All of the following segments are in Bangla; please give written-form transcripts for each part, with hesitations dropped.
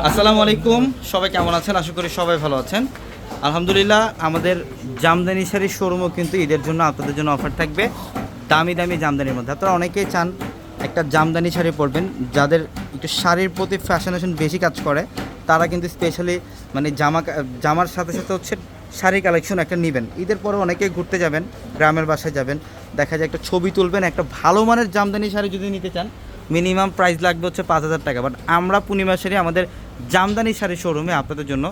আসসালামু আলাইকুম, সবাই কেমন আছেন? আশা করি সবাই ভালো আছেন। আলহামদুলিল্লাহ, আমাদের জামদানি শাড়ির শোরুমও কিন্তু ঈদের জন্য আপনাদের জন্য অফার থাকবে দামি দামি জামদানির মধ্যে। আপনারা অনেকেই চান একটা জামদানি শাড়ি পরবেন, যাদের একটু শাড়ির প্রতি ফ্যাশনেশন বেশি কাজ করে তারা কিন্তু স্পেশালি মানে জামার সাথে সাথে হচ্ছে শাড়ির কালেকশন একটা নেবেন। ঈদের পরে অনেকেই ঘুরতে যাবেন, গ্রামের বাসায় যাবেন, দেখা যায় একটা ছবি তুলবেন। একটা ভালো মানের জামদানি শাড়ি যদি নিতে চান মিনিমাম প্রাইস লাগবে হচ্ছে 5,000 টাকা। বাট আমরা পূর্ণিমা শাড়ি আমাদের জামদানি শাড়ির শোরুমে আপনাদের জন্য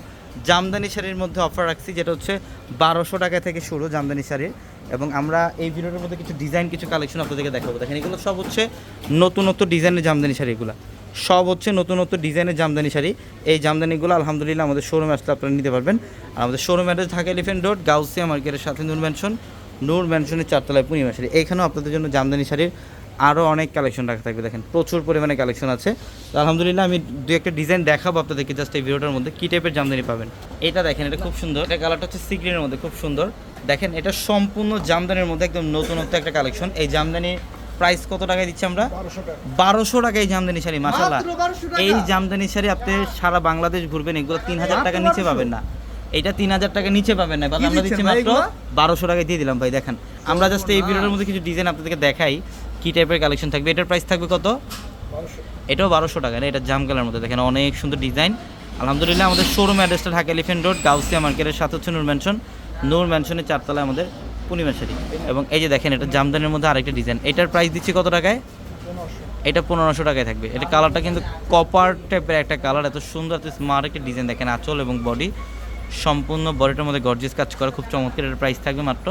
জামদানি শাড়ির মধ্যে অফার রাখছি, যেটা হচ্ছে 1200 টাকা থেকে শুরু জামদানি শাড়ির। এবং আমরা এই ভিডিওর মধ্যে কিছু ডিজাইন, কিছু কালেকশন আপনাদেরকে দেখাবো। দেখেন, এগুলো সব হচ্ছে নতুন ডিজাইনের জামদানি শাড়ি। এগুলো সব হচ্ছে নতুন ডিজাইনের জামদানি শাড়ি। এই জামদানিগুলো আলহামদুলিল্লাহ আমাদের শোরুমে আসলে আপনারা নিতে পারবেন। আর আমাদের showroom address Dhaka elephant road, Gausia মার্কেটের সাথে নূর ম্যানশনের 4 তলায় পূর্ণিমা শাড়ি। এইখানেও আপনাদের জন্য জামদানি শাড়ির আরও অনেক কালেকশন রাখা থাকবে। দেখেন, প্রচুর পরিমাণে কালেকশন আছে। তো আলহামদুলিল্লাহ আমি দু একটা ডিজাইন দেখাবো আপনাদেরকে জাস্ট এই ভিডিওটার মধ্যে। কী টাইপের জামদানি পাবেন এটা দেখেন, এটা খুব সুন্দর। এটা কালারটা হচ্ছে সি গ্রিনের মধ্যে, খুব সুন্দর। দেখেন, এটা সম্পূর্ণ জামদানির মধ্যে একদম নতুনত্ব একটা কালেকশন। এই জামদানি প্রাইস কত টাকায় দিচ্ছি আমরা? 1200 টাকা এই জামদানি শাড়ি। মাশাআল্লাহ, এই জামদানি শাড়ি আপনি সারা বাংলাদেশ ঘুরবেন, এগুলো 3000 টাকার নিচে পাবেন না। এটা 3000 টাকার নিচে পাবেন না, বাট আমরা দিচ্ছি মাত্র 1200 টাকায় দিয়ে দিলাম ভাই। দেখেন, আমরা জাস্ট এই ভিডিওর মধ্যে কিছু ডিজাইন আপনাদেরকে দেখাই কী টাইপের কালেকশন থাকবে। এটার প্রাইস থাকবে কত? এটাও 1200 টাকা। এটা জাম কালার মধ্যে, দেখেন অনেক সুন্দর ডিজাইন। আলহামদুলিল্লাহ আমাদের শোরুম অ্যাড্রেসটা ঢাকা এলিফ্যান্ট রোড, গাউসিয়া মার্কেটের সাথে হচ্ছে নূর ম্যানশনের 4 তলায় আমাদের পূর্ণিমা শাড়ি। এবং এই যে দেখেন, এটা জামদানির মধ্যে আরেকটা ডিজাইন। এটার প্রাইস দিচ্ছি কত টাকায়? এটা 1500 টাকায় থাকবে। এটা কালারটা কিন্তু কপার টাইপের একটা কালার, এত সুন্দর, এত স্মার্ট একটা ডিজাইন। দেখেন, আঁচল এবং বডি সম্পূর্ণ বডিটার মধ্যে গর্জিয়াস কাজ করা, খুব চমৎকার। এটার প্রাইস থাকবে মাত্র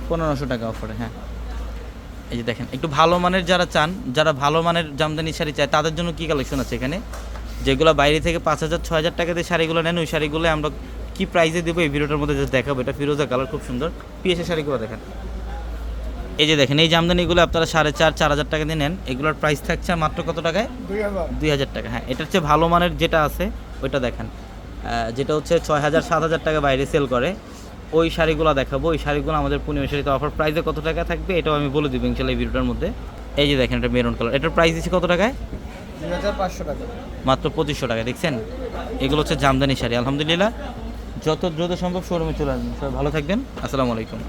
1500 টাকা অফারে। হ্যাঁ, এই যে দেখেন, একটু ভালো মানের যারা চান, যারা ভালো মানের জামদানি শাড়ি চায় তাদের জন্য কী কালেকশন আছে এখানে, যেগুলো বাইরে থেকে 5000-6000 টাকা দিয়ে শাড়িগুলো নেন, ওই শাড়িগুলো আমরা কী প্রাইসে দেবো এই ভিডিওটার মধ্যে জাস্ট দেখাবো। এটা ফিরোজা কালার, খুব সুন্দর। পিএসএ শাড়িগুলো দেখেন, এই যে দেখেন, এই জামদানিগুলো আপনারা 4500-4000 টাকা দিয়ে নেন, এগুলোর প্রাইস থাকছে মাত্র কত টাকায়? 2000 টাকা। হ্যাঁ, এটার চেয়ে ভালো মানের যেটা আছে ওইটা দেখেন, যেটা হচ্ছে 6000-7000 টাকা বাইরে সেল করে, ওই শাড়িগুলো দেখাবো। ওই শাড়িগুলো আমাদের পূর্ণিমা শাড়িতে অফার প্রাইসে কত টাকা থাকবে এটাও আমি বলে দিব ইনশাল্লাহ এই ভিডিওটার মধ্যে। এই যে দেখেন, এটা মেরুন কালার। এটার প্রাইস দিচ্ছি কত টাকায়? 2500 টাকা, মাত্র 2500 টাকা। দেখছেন, এগুলো হচ্ছে জামদানি শাড়ি। আলহামদুলিল্লাহ, যত দ্রুত সম্ভব শোরুমে চলে আসবেন। সবাই ভালো থাকবেন। আসসালামু আলাইকুম।